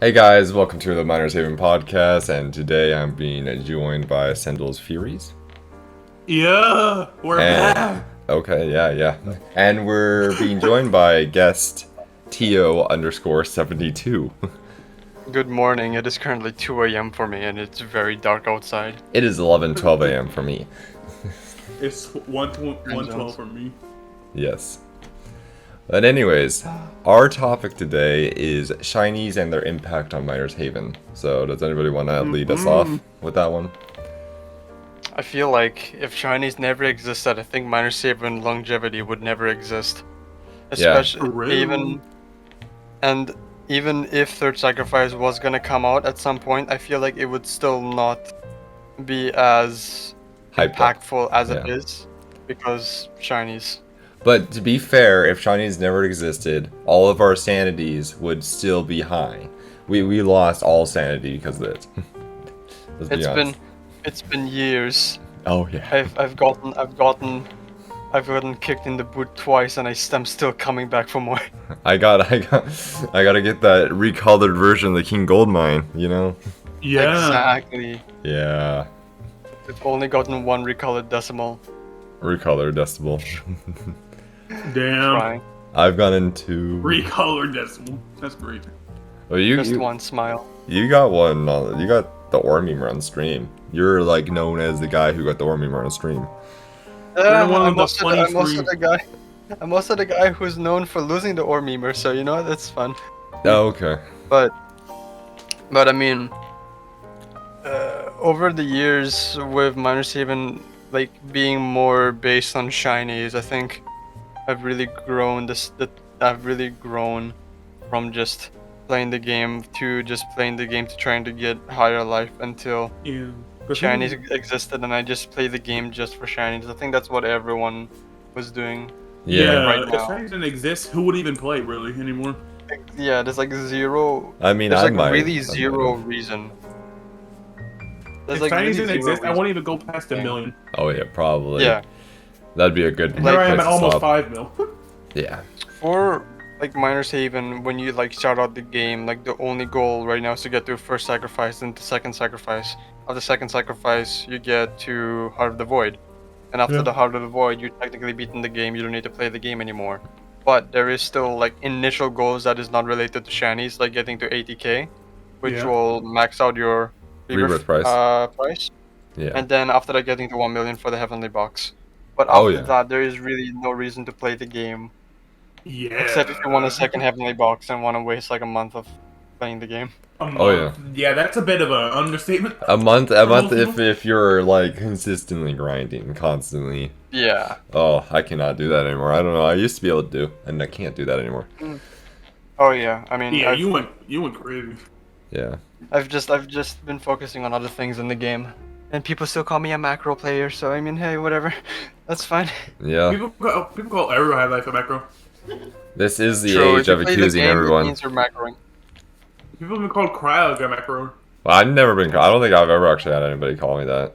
Hey guys, welcome to the Miners Haven podcast, and today I'm being joined by Cendlez Furies. Yeah, we're back. Okay, yeah. And we're being joined by guest Tio_72. Good morning. It is currently 2 a.m. for me, and it's very dark outside. It is 11:12 a.m. for me. It's 1:12 for me. Yes. But anyways, our topic today is Shinies and their impact on Miners Haven. So does anybody want to lead us off with that one? I feel like if Shinies never existed, I think Minor Haven longevity would never exist. Especially Really? even if Third Sacrifice was gonna come out at some point, I feel like it would still not be as Hyped up. impactful as it Yeah. is because Shinies. But to be fair, if Shinies never existed, all of our sanities would still be high. We lost all sanity because of it. Let's be honest. It's been years. Oh yeah. I've gotten kicked in the boot twice, and I'm still coming back for more. I gotta get that recolored version of the King Goldmine, you know? Yeah. Exactly. Yeah. We've only gotten one recolored decimal. Recolored decimal. Damn. Trying. I've gone into Recolored decimal. That's great. Well, Just one smile. you got one. You got the Ormemer on stream. You're like known as the guy who got the Ormemer on stream. One of I'm the also funny I'm also the guy who's known for losing the Ormemer, so you know that's fun. Oh, okay. But I mean, over the years with Miners Haven like being more based on shinies, I think I've really grown from just playing the game to just playing the game to trying to get higher life until Yeah. shinies existed, and I just play the game just for shinies. I think that's what everyone was doing. Yeah. Right If now. Shinies didn't exist, who would even play really anymore? Yeah, there's like zero. I mean, There's I like might. really I zero might. reason. If There's like Shinies really didn't zero exist, I reason. won't even go past a million. Oh yeah, probably. Yeah, That'd be a good And here I am place at to almost stop. 5 mil. Yeah. for like Miners Haven, when you like start out the game, like the only goal right now is to get to first sacrifice and to second sacrifice. After second sacrifice, you get to Heart of the Void, and after Yeah. the Heart of the Void, you're technically beaten the game. You don't need to play the game anymore. But there is still like initial goals that is not related to shinies, like getting to 80k, which Yeah. will max out your Rebirth price. price. Yeah. And then after that, getting to 1 million for the Heavenly Box. But Oh, after yeah. that, there is really no reason to play the game. Yeah. Except if you want a second Heavenly Box and want to waste like a month of playing the game. Oh, yeah. Yeah, that's a bit of an understatement. A month most if you're like consistently grinding constantly. Yeah. Oh, I cannot do that anymore. I don't know. I used to be able to do, and I can't do that anymore. Oh yeah. I mean, Yeah, you went crazy. Yeah. I've just been focusing on other things in the game, and people still call me a macro player. So I mean, hey, whatever, that's fine. Yeah. People call every high life a macro. This is the True, age if you of play the accusing game, it everyone. means you're macroing. People have been called Cryog a macro. Well, I've never been. I don't think I've ever actually had anybody call me that.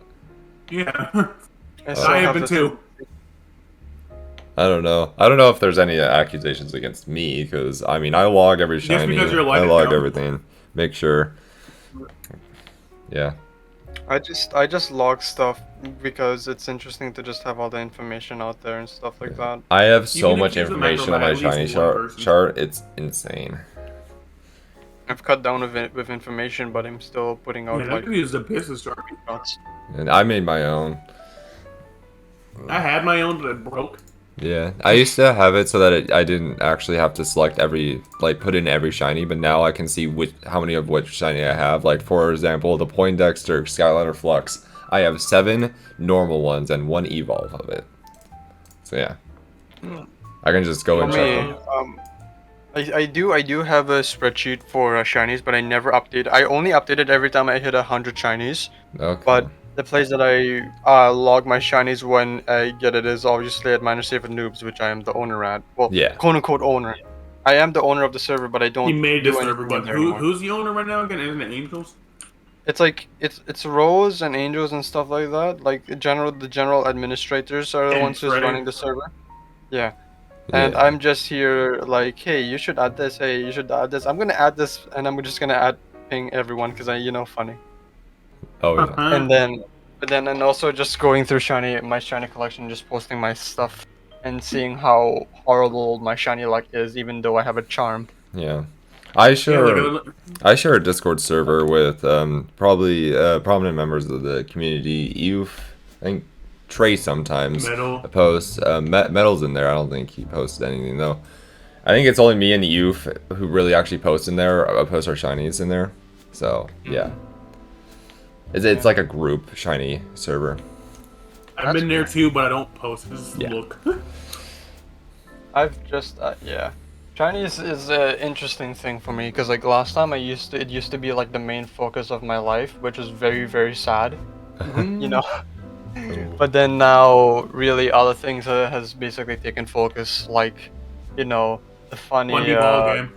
Yeah. still I have been this- too. I don't know. I don't know if there's any accusations against me, because I mean, I log every Just shiny. because you're I like log it, everything. Make sure. Yeah. I just log stuff because it's interesting to just have all the information out there and stuff like that. I have so Even if much you use a macro information on by my at least shiny one person. chart. It's insane. I've cut down with information, but I'm still putting out Man, I like could use the business chart. shots. And I made my own. I had my own, but it broke. Yeah, I used to have it so that I didn't actually have to select put in every shiny, but now I can see how many of which shiny I have. Like, for example, the Poindexter Skyliner Flux. I have 7 normal ones and 1 evolve of it. So yeah. I can just go and For check me, them. I do have a spreadsheet for shinies, but I never update. I only update it every time I hit 100 shinies. Okay. But the place that I log my shinies when I get it is obviously at Minor Saver Noobs, which I am the owner at. Well, Yeah. quote unquote owner. I am the owner of the server, but I don't. He made the do server, anything but in there anymore. who's the owner right now again? Isn't it Angels? It's like it's Rose and Angels and stuff like that. Like the general administrators are the And ones who's Freddy. running the server. Yeah. And Yeah. I'm just here like, hey, you should add this. Hey, you should add this. I'm gonna add this, and I'm just gonna add ping everyone because funny. Oh yeah. And then, and also just going through my shiny collection, just posting my stuff and seeing how horrible my shiny luck is, even though I have a charm. Yeah. I Yeah, share look at I share a Discord server with probably prominent members of the community. I think Trey sometimes Metal. posts. Metal's in there. I don't think he posted anything though. I think it's only me and Youth who really actually post in there. Post our shinies in there. So yeah, it's like a group shiny server. I've been there too, but I don't post. Just Yeah. look. I've just yeah. Chinese is an interesting thing for me because like last time it used to be like the main focus of my life, which was very very sad, you know. But then now really other things has basically taken focus, like the Funny ball game.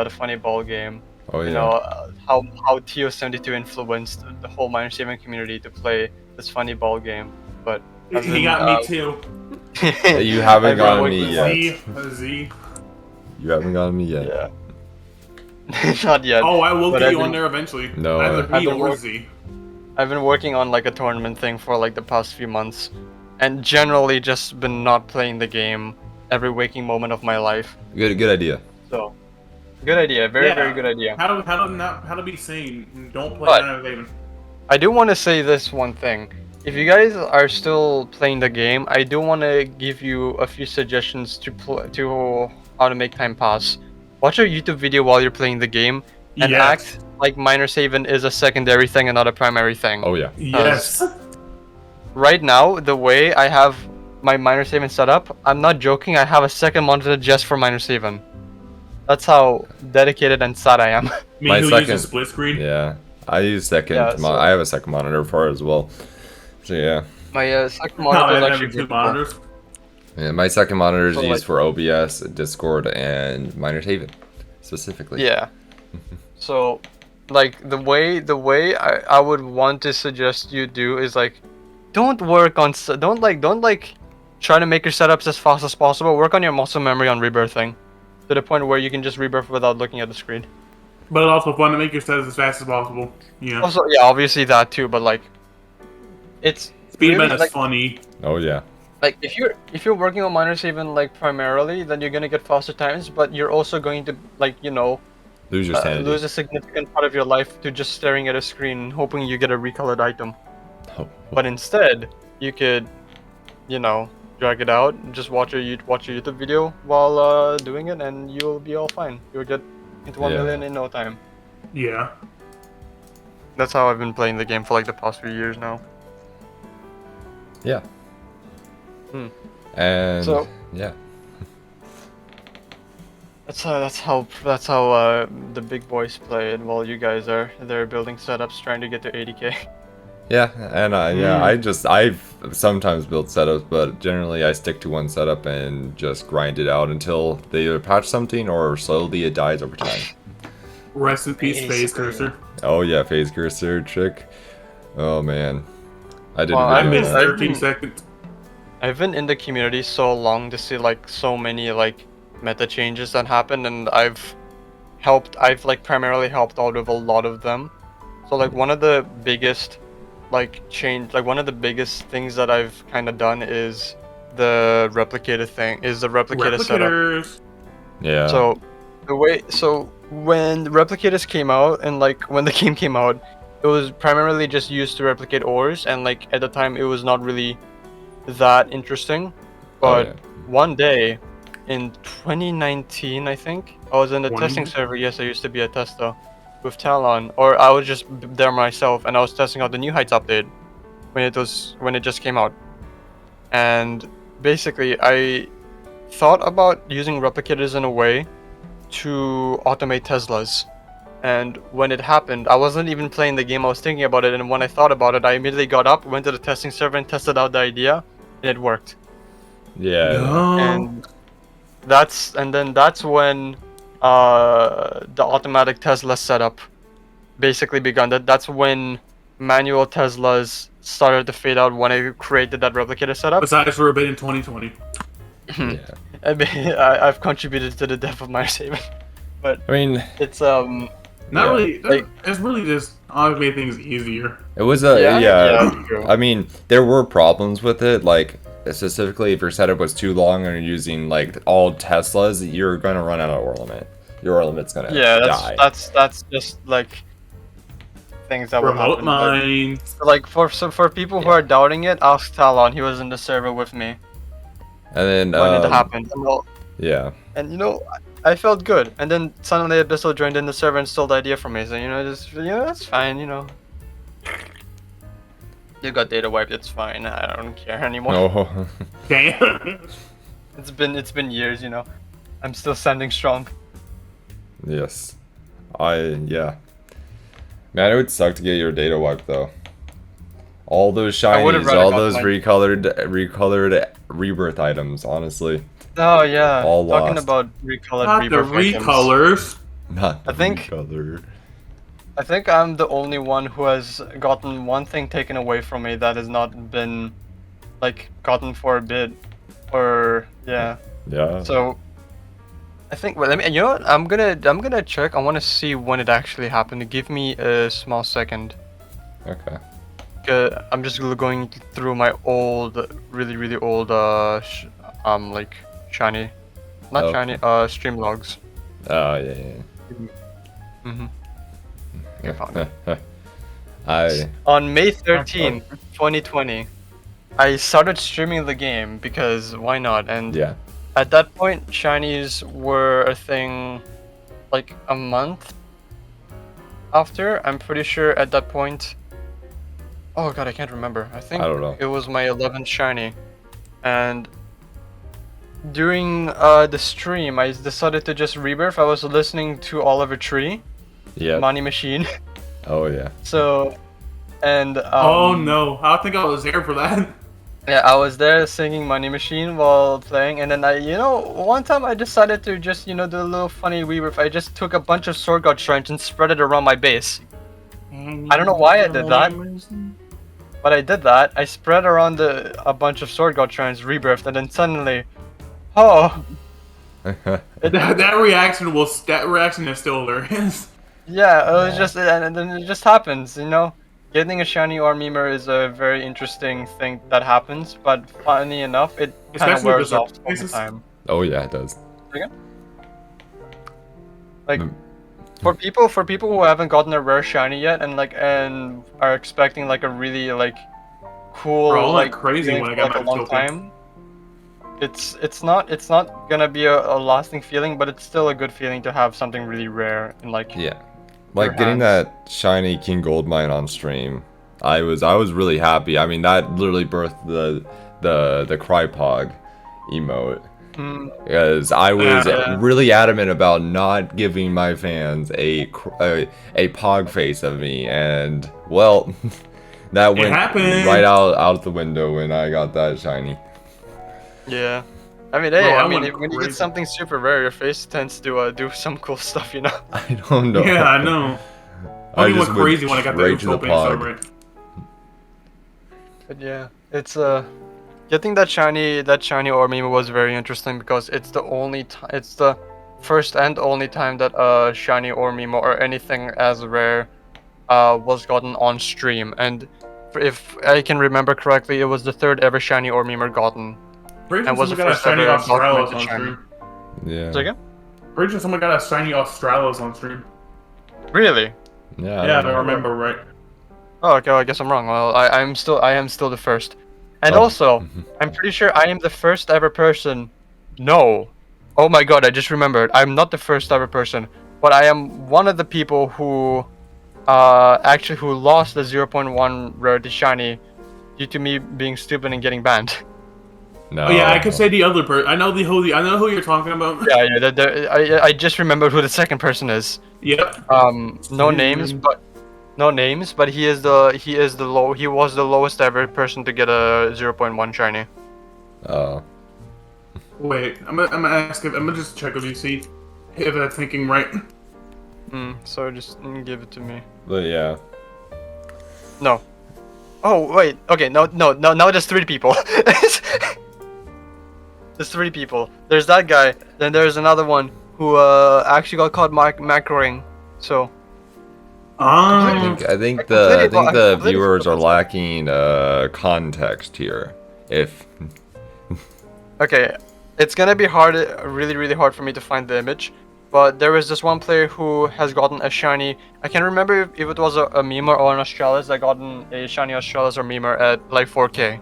the funny ball game. Oh You yeah. know how TO72 influenced the whole minor saving community to play this funny ball game, but I've He been, got me too. You haven't I've been gotten working me with yet. Z. You haven't gotten me yet. Yeah. Not yet. Oh, I will But get I've you on been- there eventually. No, Either I've me been or work- Z. I've been working on like a tournament thing for like the past few months, and generally just been not playing the game every waking moment of my life. Good idea. So, good idea. Very Yeah. very good idea. How to be sane? Don't play But- Night Raven. I do want to say this one thing. If you guys are still playing the game, I do want to give you a few suggestions to how to make time pass. Watch a YouTube video while you're playing the game and Yes. act like minor saving is a secondary thing and not a primary thing. Oh yeah. Yes. Right now, the way I have my minor saving set up, I'm not joking, I have a second monitor just for minor saving. That's how dedicated and sad I am. Me My who second- uses split screen. Yeah. I use second. Yeah, so- I have a second monitor for it as well. So yeah. My second No, monitor I is have actually two beautiful. monitors. Yeah, my second monitor is So, used like- for OBS, Discord, and Minor Haven, specifically. Yeah. So, like the way I would want to suggest you do is like, don't try to make your setups as fast as possible. Work on your muscle memory on rebirthing, to the point where you can just rebirth without looking at the screen. But it's also fun to make your sets as fast as possible. Yeah. Also, yeah, obviously that too, but like, it's Speedman really, is like, funny. Oh yeah. like if you're working on minor saving like primarily, then you're gonna get faster times, but you're also going to Lose your sanity. lose a significant part of your life to just staring at a screen hoping you get a recolored item. Oh. But instead, you could, drag it out, and just watch a YouTube video while doing it, and you'll be all fine. You'll get into 1 Yeah. million in no time. Yeah. That's how I've been playing the game for like the past few years now. Yeah. Hmm. And So- yeah. That's how the big boys play it, while you guys are there building setups trying to get to 80k. Yeah, and I've sometimes built setups, but generally I stick to one setup and just grind it out until they either patch something or slowly it dies over time. Rest in peace, Basically. Phase Cursor. Oh yeah, phase cursor trick. Oh man, I didn't. Well, I I've missed been- 13 seconds. I've been in the community so long to see like so many like meta changes that happen, and I've primarily helped out with a lot of them. So like one of the biggest things that I've kind of done is the replicator setup. Replicators. Yeah. So when the replicators came out and like when the game came out, it was primarily just used to replicate ores, and like at the time it was not really that interesting. But yeah. one day in 2019, I think, I was in the 20? testing server. Yes, I used to be a tester with Talon, or I was just there myself, and I was testing out the New Heights update when it just came out. And basically, I thought about using replicators in a way to automate Teslas. And when it happened, I wasn't even playing the game, I was thinking about it, and when I thought about it, I immediately got up, went to the testing server and tested out the idea, and it worked. Yeah. No. And that's when the automatic Tesla setup basically begun. That's when manual Teslas started to fade out when I created that replicator setup. Besides for a bit in 2020. Yeah. I mean, I've contributed to the death of Minor Haven, but I mean, it's Not Yeah. really. Like- It's really just honestly made things easier. it was a yeah, true. I mean, there were problems with it, like specifically if your setup was too long and you're using like all Teslas, you're gonna run out of ornament. Your ornament's gonna Yeah, die. that's just like things that will Remote happen. But, mine. like for people who are doubting it, ask Talon. He was in the server with me And then when it happened. yeah. And you know, I felt good. And then suddenly Abyssal joined in the server and stole the idea from me. So that's fine. You got data wiped. It's fine. I don't care anymore. Oh. Damn. It's been years. I'm still standing strong. Yes. Yeah. Man, it would suck to get your data wiped though. All those I would've shinies, rather all got those mine. recolored rebirth items, honestly. Oh yeah. All Talking lost. about recolored Not the rebirth items. recolors. Not I think- recolored. I think I'm the only one who has gotten one thing taken away from me that has not been, like, gotten for a bit, or yeah. Yeah. So, I think. Well, you know what? I'm gonna check. I want to see when it actually happened. Give me a small second. Okay. I'm just going through my old, really old, like shiny, not Oh. shiny, stream logs. Oh yeah. Mm-hmm. Yeah. found I On May 13th, 2020, I started streaming the game because why not? And yeah. at that point, shinies were a thing like a month after. I'm pretty sure at that point. Oh god, I can't remember. I think I don't know. it was my 11th shiny. And during the stream, I decided to just rebirth. I was listening to Oliver Tree, Yeah. Money Machine. Oh yeah. So, and Oh no, I don't think I was there for that. yeah, I was there singing Money Machine while playing, and then one time I decided to just, do a little funny rebirth. I just took a bunch of Sword God shrines and spread it around my base. I don't know why I did that, but I did that. I spread around a bunch of Sword God shrines, rebirthed, and then suddenly, oh, That reaction is still hilarious. yeah, it was just, and then it just happens, Getting a shiny or memer is a very interesting thing that happens, but funny enough, it kind of Especially wears with off the over places. time. Oh yeah, it does. Like, Mm. for people who haven't gotten a rare shiny yet and are expecting like a really like cool Bro, I went like crazy feeling when I for, got like a my long token. time, it's not gonna be a lasting feeling, but it's still a good feeling to have something really rare and like Yeah. Like Your getting hands. that shiny King Goldmine on stream. I was really happy. I mean that literally birthed the Crypog emote. mm, Because I was Yeah. really adamant about not giving my fans a pog face of me, and well, that went happened. right out the window when I got that shiny. yeah. I mean, hey, Bro, I I mean, went when you get crazy. something super rare, your face tends to do some cool stuff, I don't know. Yeah, I know. I went crazy when I got straight the to the open pog. server. But yeah, it's getting that shiny or meme was very interesting because it's the first and only time that shiny or meme or anything as rare was gotten on stream, and if I can remember correctly, it was the third ever shiny or meme gotten. Pretty sure And was someone the got a first shiny ever Australis documented on shiny. stream. Yeah. So again? Pretty sure someone got a shiny Australis on stream. Really? Yeah. Yeah, if don't I know. remember right. Oh, okay. Well, I guess I'm wrong. Well, I am still the first, and Oh. also I'm pretty sure I am the first ever person. No. Oh my god, I just remembered. I'm not the first ever person, but I am one of the people who actually who lost the 0.1 rarity shiny due to me being stupid and getting banned. No. Oh yeah, I could say the other person. I know who you're talking about. Yeah, I just remembered who the second person is. Yep. No names, but he was the lowest ever person to get a 0.1 shiny. Oh. Wait, I'm gonna ask if I'm gonna just check if you see if I'm thinking right. So just give it to me. But yeah. No. Oh wait. Okay. No. Now there's 3 people. There's 3 people. There's that guy. Then there's another one who actually got caught macroing. So I think completely the completely viewers are forgot. lacking context here. If Okay, it's gonna be hard, really hard for me to find the image. But there is this one player who has gotten a shiny. I can't remember if it was a memer or an Australis that gotten a shiny Australis or memer at like 4K.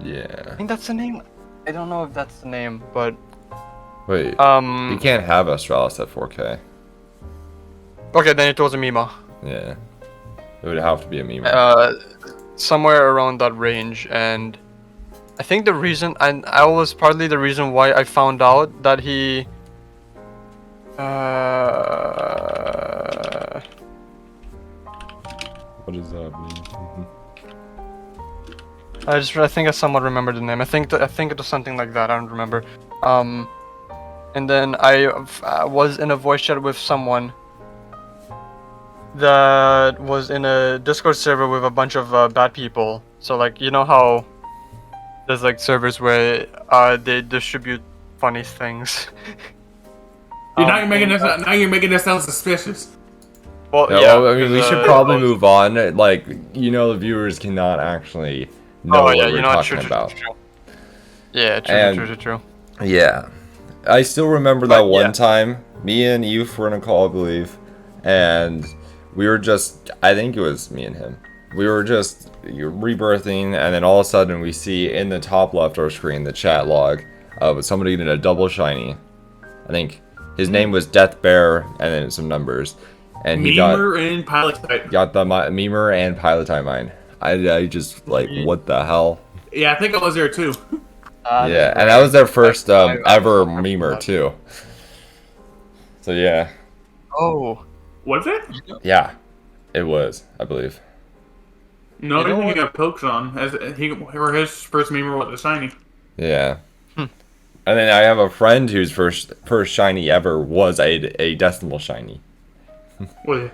yeah, I think that's the name. I don't know if that's the name, but wait, you can't have Australis at 4K. Okay, then it was a meme. Yeah, it would have to be a meme. Somewhere around that range, and I think the reason, and I was partly the reason why I found out that he. What does that mean? I think I somewhat remember the name. I think it was something like that. I don't remember. And then I was in a voice chat with someone that was in a Discord server with a bunch of bad people. So like, you know how there's like servers where they distribute funny things. Now you're making this sound suspicious. Well, Yeah, yeah. well, I mean, we should probably move on. Like, the viewers cannot actually know what we're talking about. True. Yeah, true. Yeah. I still remember that one time, me and Eve were in a call, I believe, and we were just, I think it was me and him. We were just rebirthing, and then all of a sudden we see in the top left of our screen the chat log of somebody getting a double shiny. I think his name was Death Bear, and then some numbers. And he Memer and Pilotite. got the Memer and Pilotite mine. I just, like, what the hell? Yeah, I think I was there too. Yeah, and that was their first ever memer too. So yeah. Oh. Was it? Yeah, it was, I believe. No, I think he got poked on. His first memer was a shiny. Yeah. And then I have a friend whose first shiny ever was a decimal shiny. Wait,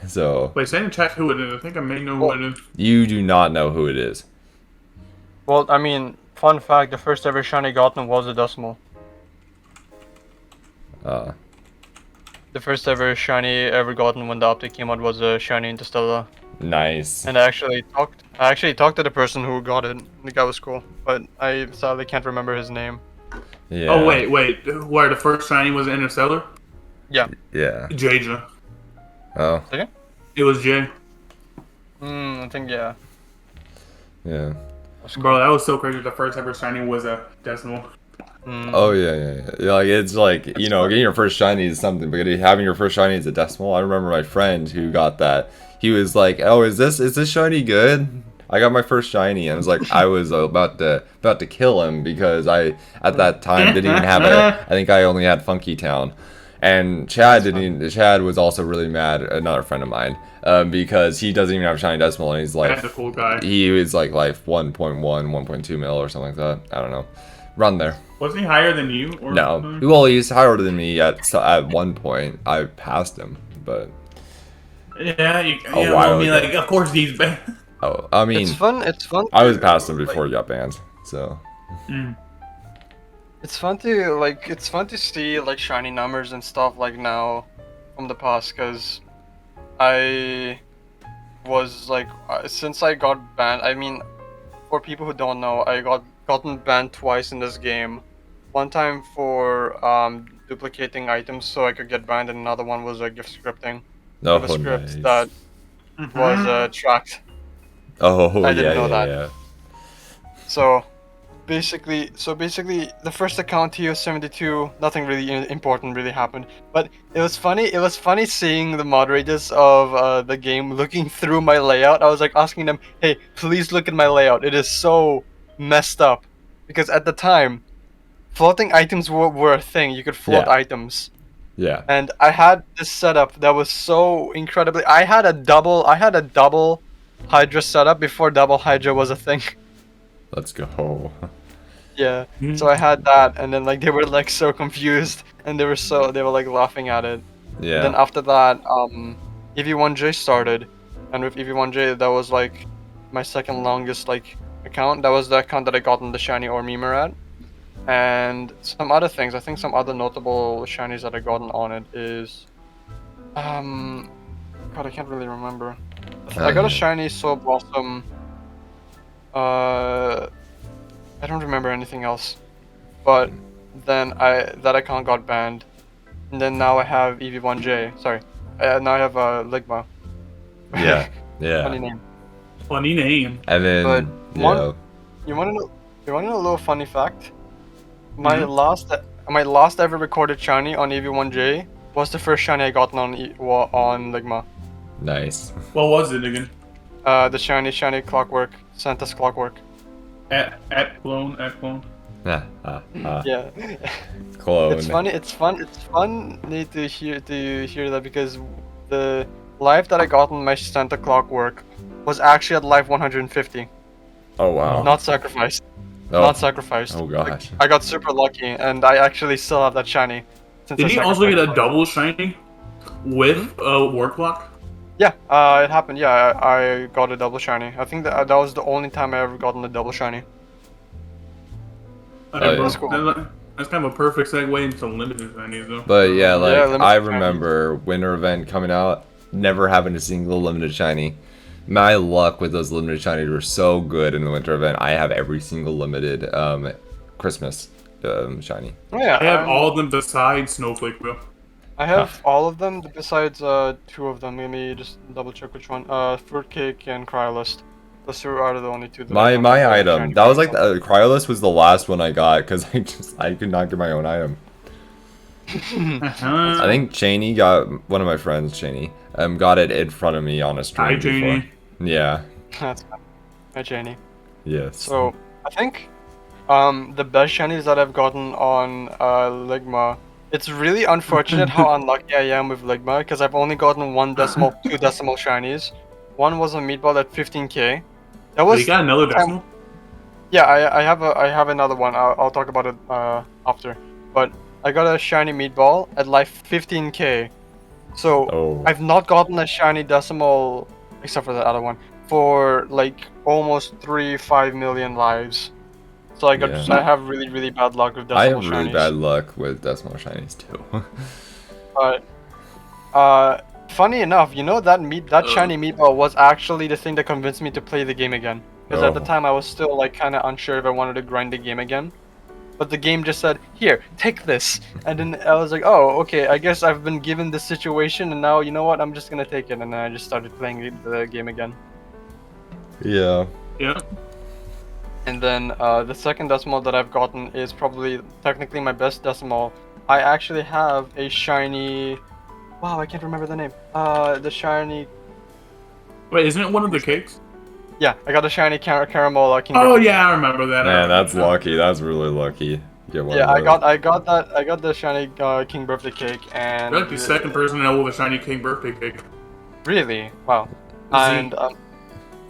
So. say in chat who it is. I think I may know who it is. You do not know who it is. Well, I mean, fun fact: the first ever shiny gotten was a decimal. The first ever shiny ever gotten when the update came out was a shiny Interstellar. Nice. And I actually talked to the person who got it. The guy was cool, but I sadly can't remember his name. Yeah. Oh wait, where the first shiny was Interstellar? Yeah. Yeah. Jaja. Oh. Okay. It was Jay. I think yeah. Yeah. Bro, that was so crazy. The first ever shiny was a decimal. Oh yeah. Like it's like getting your first shiny is something, but having your first shiny is a decimal. I remember my friend who got that. He was like, "Oh, is this shiny good?" I got my first shiny, and I was like, I was about to kill him because I at that time didn't even have I think I only had Funky Town, and Chad was also really mad. Another friend of mine, because he doesn't even have a shiny decimal, and he's like, That's a cool guy. He was like 1.1, 1.2 mil or something like that. I don't know, run there. Was he higher than you? Or No, something? well, he's higher than me at one point. I passed him, but yeah, a while ago. like, of course he's bad. Oh, I mean, It's fun. I was past him before he got banned, so. It's fun to see like shiny numbers and stuff like now from the past, because I was like since I got banned. I mean, for people who don't know, I gotten banned twice in this game. One time for duplicating items so I could get banned, and another one was gift scripting. Oh, The script nice. that was tracked. Oh, I didn't yeah, know that. yeah. So basically, the first account TO72, nothing really important really happened. But it was funny. It was funny seeing the moderators of the game looking through my layout. I was like asking them, "Hey, please look at my layout. It is so messed up." Because at the time, floating items were a thing. You could float items. Yeah. And I had this setup that was so incredibly. I had a double Hydra setup before double Hydra was a thing. Let's go. Yeah. So I had that, and then like they were like so confused, and they were like laughing at it. Yeah. And then after that, EV1J started, and with EV1J that was like my second longest like account. That was the account that I got on the shiny or memer at. And some other things. I think some other notable shinies that I gotten on it is, God, I can't really remember. I got a shiny Soul Blossom. I don't remember anything else. But then that account got banned, and then now I have EV1J. Sorry, now I have Ligma. Yeah, Funny yeah. name. Funny name. And then But yeah. you want to know? You want to know a little funny fact? My last ever recorded shiny on EV1J was the first shiny I gotten on Ligma. Nice. What was it again? The shiny Clockwork, Santa's Clockwork. At clone. Yeah. Clone. It's funny. It's fun to hear that because the life that I got on my Santa Clockwork was actually at life 150, Oh wow. not sacrificed. Oh. Not sacrificed. Oh gosh. I got super lucky, and I actually still have that shiny. Since Did I you also get a sacrificed it. double shiny with War Clock? Yeah, it happened. Yeah, I got a double shiny. I think that was the only time I ever gotten a double shiny. That's cool. That's kind of a perfect segue into limited shinies, though. But yeah, like limited I shinies. remember winter event coming out, never having a single limited shiny. My luck with those limited shinies were so good in the winter event. I have every single limited Christmas shiny. Oh yeah, I have all of them besides Snowflake, though. I have all of them besides two of them. Let me just double check which one. Fruitcake and Cryolist. Those two are the only two. That I don't My have item shiny that was like from. the Cryolist was the last one I got because I could not get my own item. I think Cheney got one of my friends. Cheney got it in front of me on a stream Hi, before. Cheney. Yeah. That's fine. Hi, Janie. Yes. So I think the best shinies that I've gotten on Ligma. It's really unfortunate how unlucky I am with Ligma because I've only gotten 2 decimal shinies. One was a meatball at 15k. That was. You got another decimal? Yeah, I have another one. I'll talk about it after. But I got a shiny meatball at life 15k. So Oh. I've not gotten a shiny decimal except for the other one for like almost 5 million lives. So I have really bad luck with I decimal have really shinies. bad luck with decimal shinies too. But funny enough, you know that shiny meatball was actually the thing that convinced me to play the game again. Because at the Oh. time I was still like kind of unsure if I wanted to grind the game again. But the game just said, "Here, take this," and then I was like, "Oh, okay. I guess I've been given this situation, and now you know what? I'm just gonna take it." And then I just started playing the game again. Yeah. Yeah. And then the second decimal that I've gotten is probably technically my best decimal. I actually have a shiny. Wow, I can't remember the name. The shiny. Wait, isn't it one of the cakes? Yeah, I got a shiny caramel King. Oh Birthday yeah, I remember that. Man, that's lucky. That's really lucky. Get one Yeah, of those. I got the shiny King birthday cake, and You're like the second person to know with a shiny King birthday cake. really, wow. And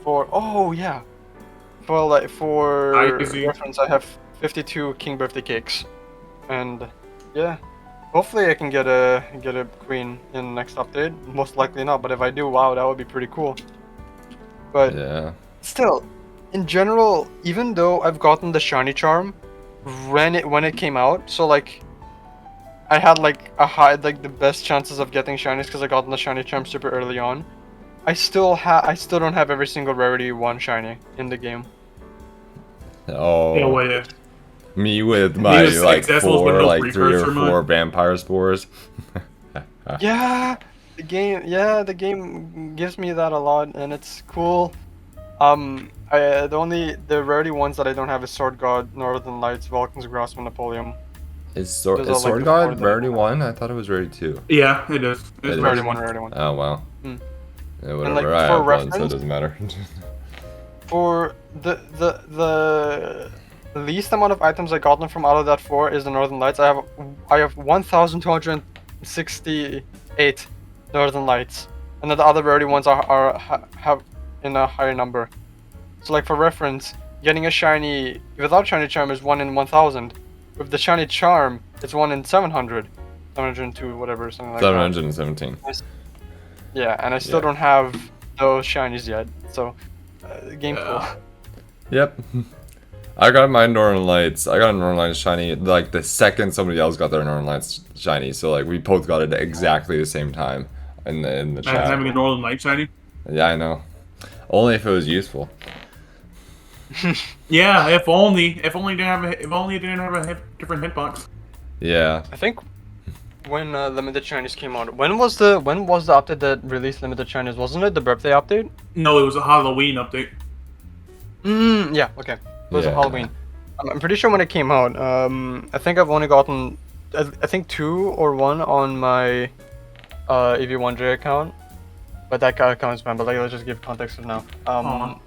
for reference, I have 52 King birthday cakes, and yeah, hopefully I can get a queen in the next update. Most likely not, but if I do, wow, that would be pretty cool. But Yeah. still, in general, even though I've gotten the shiny charm when it came out, so like I had like the best chances of getting shinies because I got the shiny charm super early on. I still don't have every single rarity 1 shiny in the game. Oh. Yeah, wait. Me with my was like successful with 4, no like 3 or precursor 4 mod. vampire spores. Yeah, the game gives me that a lot, and it's cool. The rarity ones that I don't have is Sword God, Northern Lights, Vulcan's Grasp, and Napoleon. Is Those are, like, Sword the God 4 that I rarity don't 1? I thought it was rarity 2. Yeah, it is. It is. Rarity one. Oh wow. Hmm. Yeah, And, whatever. like, I for have one, so it reference- doesn't matter. For the least amount of items I gotten from out of that 4 is the Northern Lights. I have 1,268 Northern Lights, and then the other rarity ones have in a higher number. So like for reference, getting a shiny without shiny charm is 1 in 1,000. With the shiny charm, it's 1 in 700, 702, whatever, something like that. 717. Yeah, and I still Yeah. don't have those shinies yet. So, game cool. Yep. I got my Northern Lights. I got a Northern Lights shiny like the second somebody else got their Northern Lights shiny. So like we both got it at exactly the same time in the chat. Having a Northern Light shiny. Yeah, I know. Only if it was useful. Yeah, if only it didn't have a different hitbox. Yeah. I think when limited Chinese came out, when was the update that released limited Chinese? Wasn't it the birthday update? No, it was a Halloween update. Yeah. Okay. It was a Yeah. Halloween. I'm pretty sure when it came out. I think I've only gotten, I think 2 or 1 on my EV1J account, but that account is banned. But like, let's just give context for now.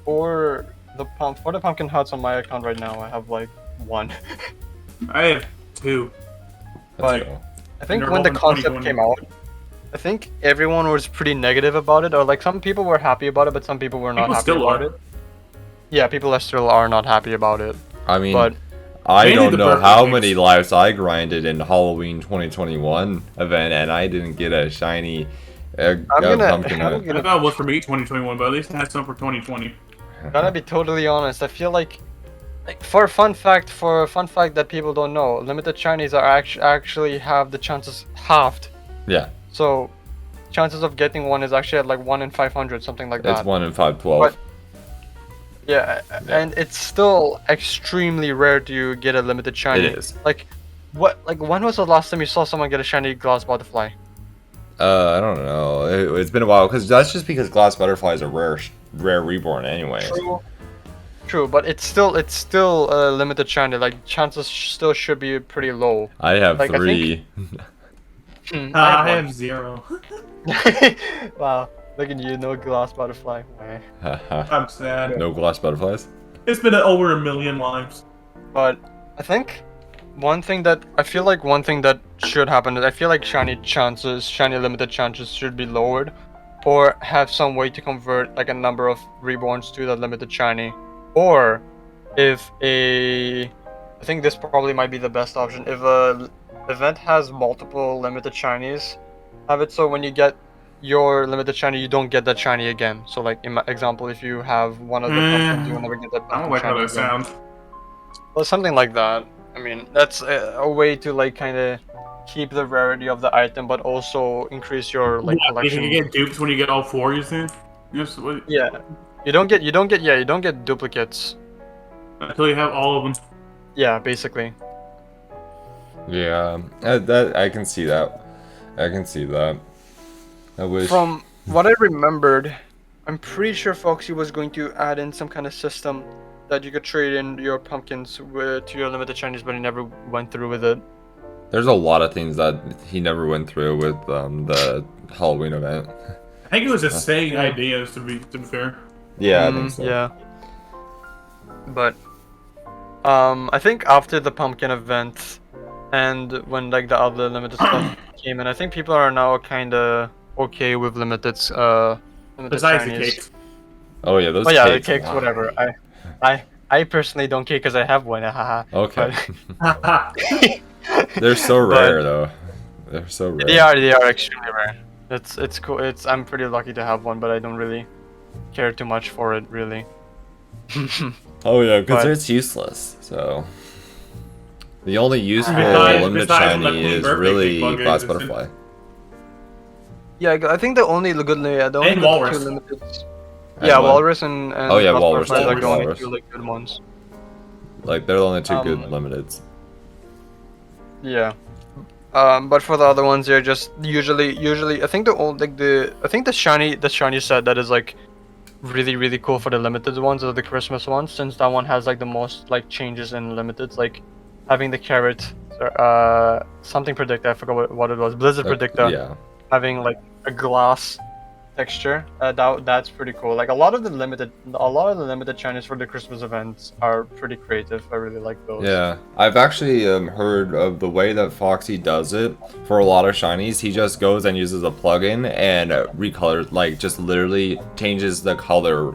For the pumpkin huts on my account right now, I have like 1. I have 2. But Cool. I think They're when the all in concept 2020. came out, I think everyone was pretty negative about it, or like some people were happy about it, but some people were not People happy still about are. it. Yeah, people are not happy about it. I mean, But I Mainly don't the know birthday how cakes. many lives I grinded in Halloween 2021 event, and I didn't get a shiny pumpkin I'm hut. I thought it was for me 2021, but at least it had some for 2020. Gotta be totally honest. I feel like for a fun fact that people don't know, limited Chinese are actually have the chances halved. Yeah, So chances of getting one is actually at like 1 in 500, something like that. it's 1 in 512. But- Yeah, and it's still extremely rare to get a limited shiny. It is. Like, when was the last time you saw someone get a shiny glass butterfly? I don't know. It's been a while because that's just because glass butterflies are rare reborn anyway. True, but it's still a limited shiny. Like chances still should be pretty low. I have Like, I 3. I have 0. Wow, look at you, no glass butterfly. Wah. I'm sad. No glass butterflies. It's been over 1 million lives. But I think one thing that should happen is I feel like shiny limited chances should be lowered, or have some way to convert like a number of reborns to the limited shiny, or if I think this probably might be the best option. If a event has multiple limited shinies, have it so when you get your limited shiny, you don't get that shiny again. So like in my example, if you have one of the pumpkins, you will never get that I don't pumpkin like how shiny that again. sounds. Well, something like that. I mean, that's a way to like kind of keep the rarity of the item, but also increase your like Yeah, collection. you get dupes when you get all 4. You see? Yes. Yeah, you don't get duplicates. Until you have all of them. Yeah, basically. Yeah, that I can see that. I can see that. I wish. From what I remembered, I'm pretty sure Foxy was going to add in some kind of system that you could trade in your pumpkins to your limited Chinese, but he never went through with it. There's a lot of things that he never went through with the Halloween event. I think it was just saying ideas to be fair. Yeah, I think so. Yeah. But I think after the pumpkin event and when like the other limited stuff came in, I think people are now kind of okay with limited Besides the Chinese. cakes. Oh yeah, those Oh yeah, cakes. the cakes, wow. whatever. I personally don't care because I have one. Haha. Okay. But- They're so But- rare though. They're so rare. They are extremely rare. It's cool. I'm pretty lucky to have one, but I don't really care too much for it really. Oh yeah, because But- it's useless. So the only useful Besides- limited besides shiny Lucky is Birthday really Cake Bug glass is- butterfly. Yeah, I think the only good the only And good Walrus. 2 limited. And Yeah, what? Walrus and Oh, yeah, Glass Walrus, Butterfly are the only Walrus. 2 like good ones. Like they're the only two good Um, limiteds. Yeah. But for the other ones, they're just usually I think the shiny set that is like really cool for the limited ones are the Christmas ones, since that one has like the most like changes in limiteds, like having the carrot, something predictor, I forgot what it was, Blizzard predictor, Yeah. having like a glass texture. That's pretty cool. Like a lot of the limited Chinese for the Christmas events are pretty creative. I really like those. Yeah, I've actually heard of the way that Foxy does it for a lot of shinies. He just goes and uses a plugin and recolors, like just literally changes the color.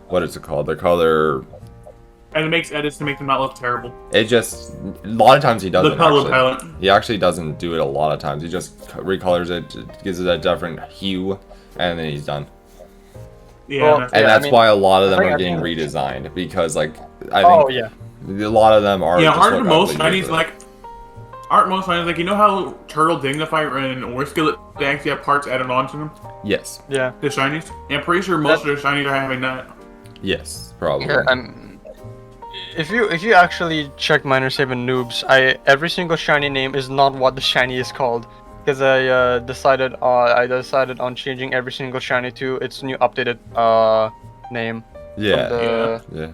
What is it called? The color. And it makes edits to make them not look terrible. It just a lot of times he doesn't. The color actually. palette. He actually doesn't do it a lot of times. He just recolors it, gives it a different hue, and then he's done. Yeah, Well, that's- And Yeah, I that's mean, why a lot of I them think- are I getting think- redesigned because like I Oh think yeah. a lot of them are yeah. just Aren't look most ugly shinies usually. like? Aren't most shinies like? You know how Turtle Dignifier and Ore Skillet they actually have parts added onto them? Yes. Yeah. The shinies. Yeah, I'm pretty sure most of the shinies are having that. Yes, probably. Yeah, if you actually check Miners Haven noobs, every single shiny name is not what the shiny is called, because I decided on changing every single shiny to its new updated name Yeah. from the Yeah.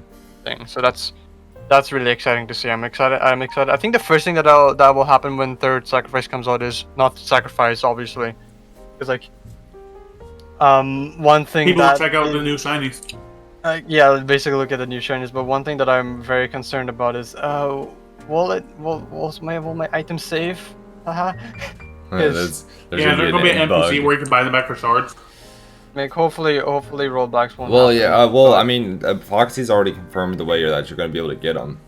thing. So that's really exciting to see. I'm excited. I'm excited. I think the first thing that will happen when third sacrifice comes out is not sacrifice, obviously, because like one thing People that check out is- the new shinies. yeah, basically look at the new shinies. But one thing that I'm very concerned about is, will my item save? Haha. There's Yeah, there's gonna be an NPC bug. where you can buy them back for shards. Like hopefully rollbacks won't. Well, happen, yeah. Well, but- I mean, Foxy's already confirmed the way that you're gonna be able to get them.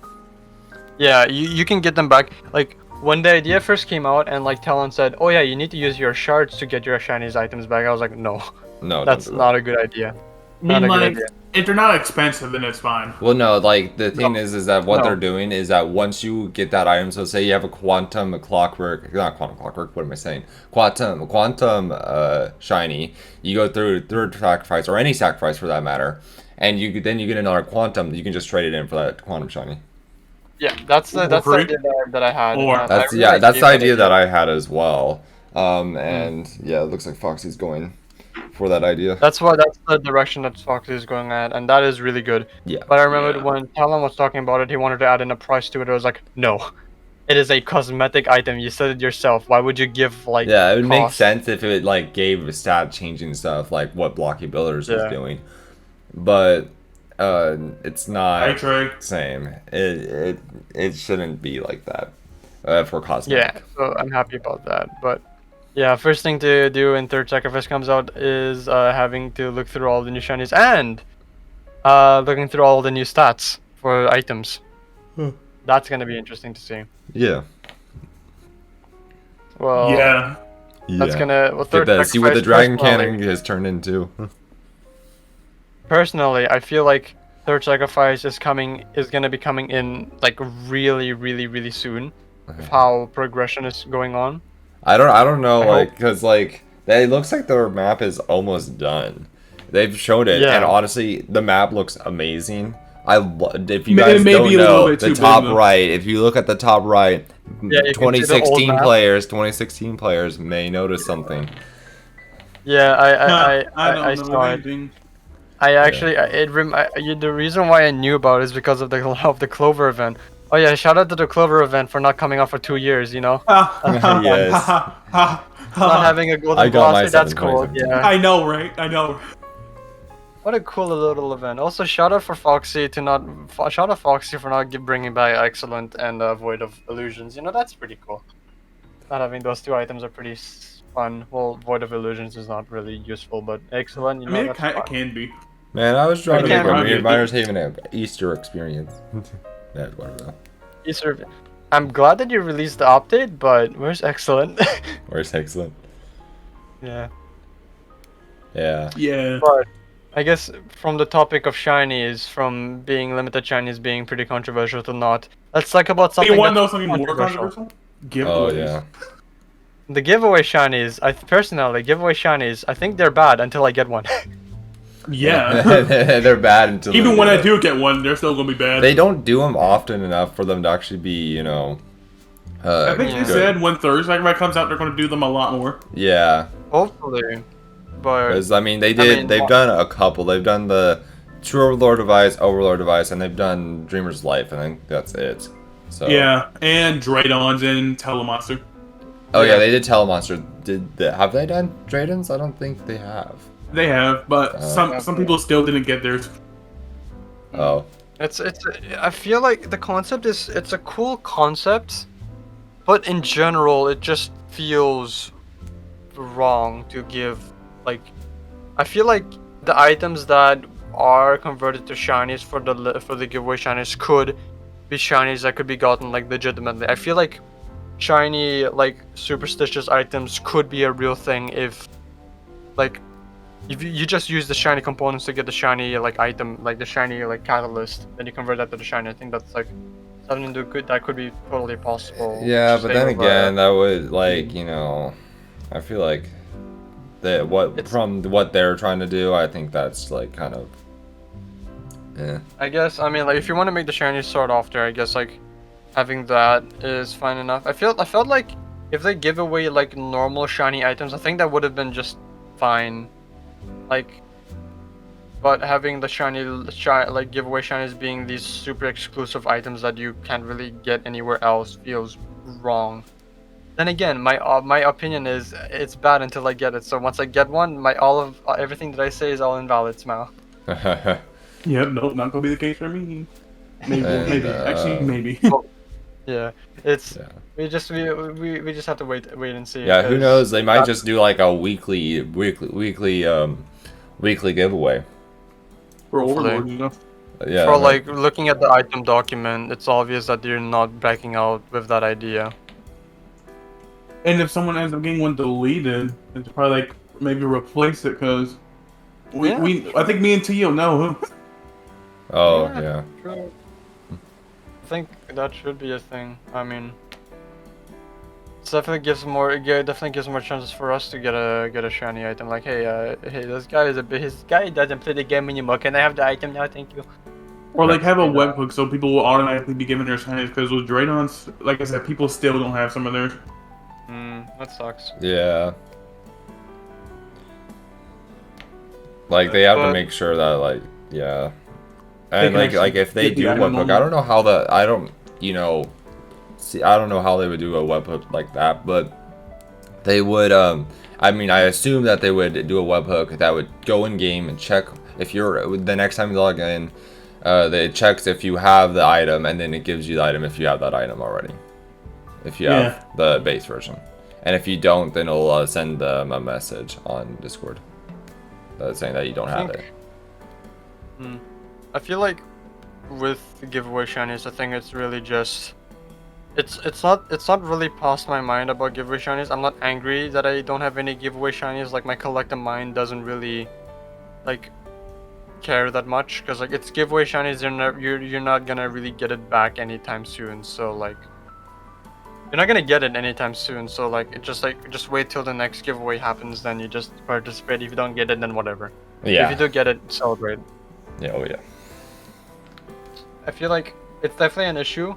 Yeah, you can get them back. Like when the idea first came out, and like Talon said, "Oh yeah, you need to use your shards to get your shinies items back." I was like, "No, No, that's don't do not a good idea." I Not mean, a good like, idea. if they're not expensive, then it's fine. that. Well, no. Like the thing No. is that what No. they're doing is that once you get that item, so say you have a quantum clockwork, not quantum clockwork. What am I saying? Quantum shiny. You go through third sacrifice or any sacrifice for that matter, and you get another quantum. You can just trade it in for that quantum shiny. Yeah, that's the free? idea that I had. Or- I That's really yeah. like That's the idea that idea. I had as well. And yeah, it looks like Foxy's going for that idea. That's the direction that Fox is going at, and that is really good. Yeah. But I remember Yeah. when Talon was talking about it, he wanted to add in a price to it. I was like, no, it is a cosmetic item. You said it yourself. Why would you give like? Yeah, it would make cost? sense if it like gave stat changing stuff like what Blocky Builders is Yeah. doing, but it's not Hey, Trey. the same. It shouldn't be like that for Yeah, cosmetic. so I'm happy about that. But yeah, first thing to do when third sacrifice comes out is having to look through all the new shinies and looking through all the new stats for items. That's gonna be interesting to see. Yeah. Well, Yeah. that's gonna. Well, Get third that. See what the sacrifice, dragon personally- cannon has turned into. Personally, I feel like third sacrifice is gonna be coming in like really soon. With how progression is going on. I don't know, I like, hope- because like it looks like their map is almost done. They've showed it, Yeah. and honestly, the map looks amazing. If you Maybe- guys maybe don't a little know, bit the too big, top though. right, if you look at the top right, Yeah, you can see the old 2016 players may notice something. Yeah, I I don't know saw it. anything. I actually, the reason why I knew about it is because of the Clover event. Oh yeah, shout out to the Clover event for not coming out for 2 years. You know, Yes. not having a I golden got my blaster. That's cool. 7.17. Yeah, I know, right? I know. what a cool little event. Also, shout out Foxy for not bringing back Excellent and Void of Illusions. You know, that's pretty cool. Not having those two items are pretty fun. Well, Void of Illusions is not really useful, but Excellent, you I know, mean, that's it fun. can be. Man, I was trying to can't make a argue. Myers Haven an Easter experience. That's whatever. Easter. I'm glad that you released the update, but where's Excellent? Where's excellent? Yeah. Yeah. Yeah. But I guess from the topic of shinies, from being limited shinies being pretty controversial to not, let's talk about something You want to know that's something more controversial? Giveaways. Oh yeah. The giveaway shinies, giveaway shinies, I think they're bad until I get one. Yeah. They're bad until Even they when do I it. do get one, they're still gonna be bad. They don't do them often enough for them to actually be, you know. I think Yeah. they said when third sacrifice comes out, they're gonna do them a lot more. Yeah, Hopefully. But because I mean, they've done a couple. They've done the True Overlord device, and they've done Dreamer's Life. I think that's it. So Yeah, and Draydons and Telemonster. Oh yeah, they did Telemonster. Have they done Drayden's? I don't think they have. They have, but Oh. some people still didn't get theirs. Oh. I feel like the concept it's a cool concept, but in general it just feels wrong to give, like, I feel like the items that are converted to shinies for the giveaway shinies could be shinies that could be gotten like legitimately. I feel like shiny, like, superstitious items could be a real thing if, like, If you just use the shiny components to get the shiny like item, like the shiny like catalyst, then you convert that to the shiny. I think that's like something to good that could be totally possible. Yeah, Just but saying then with, again, that would like I feel like from what they're trying to do, I think that's like kind of. Yeah. I guess I mean like if you want to make the shiny sword off there, I guess like having that is fine enough. I felt like if they give away like normal shiny items, I think that would have been just fine. Like, but having the like giveaway shinies being these super exclusive items that you can't really get anywhere else feels wrong. Then again, my opinion is it's bad until I get it. So once I get one, everything that I say is all invalid somehow. Yep, nope, not gonna be the case for me. Maybe, And, actually, maybe. Yeah, it's Yeah. we just have to wait and see. Yeah, who 'cause knows? They might that- just do like a weekly giveaway. For Hopefully. Overlord, you know. Yeah. For like looking at the item document, it's obvious that they're not backing out with that idea. And if someone ends up getting one deleted, it's probably like maybe replace it because I think me and Tio know. Oh Yeah. yeah. True. I think that should be a thing. I mean, it definitely gives more chances for us to get a shiny item. Like, hey, this guy his guy doesn't play the game anymore. Can I have the item now? Thank you. Or like have a webhook so people will automatically be given their shinies because with Draydons, like I said, people still don't have some of theirs. That sucks. Yeah. Like they have to But- make sure that like yeah. They And can like actually if they get the do item webhook, only. I don't know how I don't know how they would do a webhook like that, but they would I mean I assume that they would do a webhook that would go in game and check if you're the next time you log in, it checks if you have the item and then it gives you the item if you have that item already. If you have the base version. And if you don't, then it'll send them a message on Discord saying that you don't have it. I feel like with the giveaway shinies, I think it's really just it's not really past my mind about giveaway shinies. I'm not angry that I don't have any giveaway shinies. Like my collector mind doesn't really like care that much because like it's giveaway shinies. You're not gonna really get it back anytime soon. So like you're not gonna get it anytime soon. So like just wait till the next giveaway happens. Then you just participate. If you don't get it, then whatever. Yeah. If you do get it, celebrate. Yeah, oh yeah. I feel like it's definitely an issue,